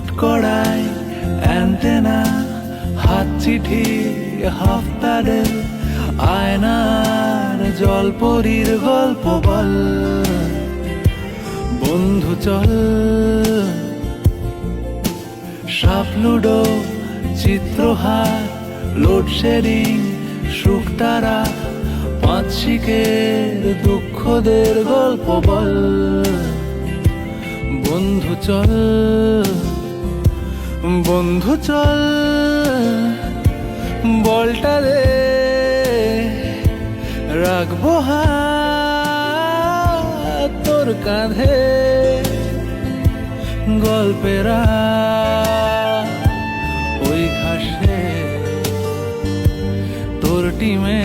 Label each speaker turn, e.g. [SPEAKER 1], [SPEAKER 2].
[SPEAKER 1] মুকুট কড়াই অ্যান্টেনা, হাত চিঠি হাফ প্যাডেল, আয়নার জলপরীর গল্প বল। বন্ধু চল, সাপ লুডো চিত্রহার, লোডশেডিং শুকতারা, পাঁচ শিকের দুঃখদের গল্প বল। বন্ধু চল, বন্ধু চল, বলটা দে, রাখবো হাত তোর কাঁধে, গল্পেরা ওই ঘাসে তোর টিমে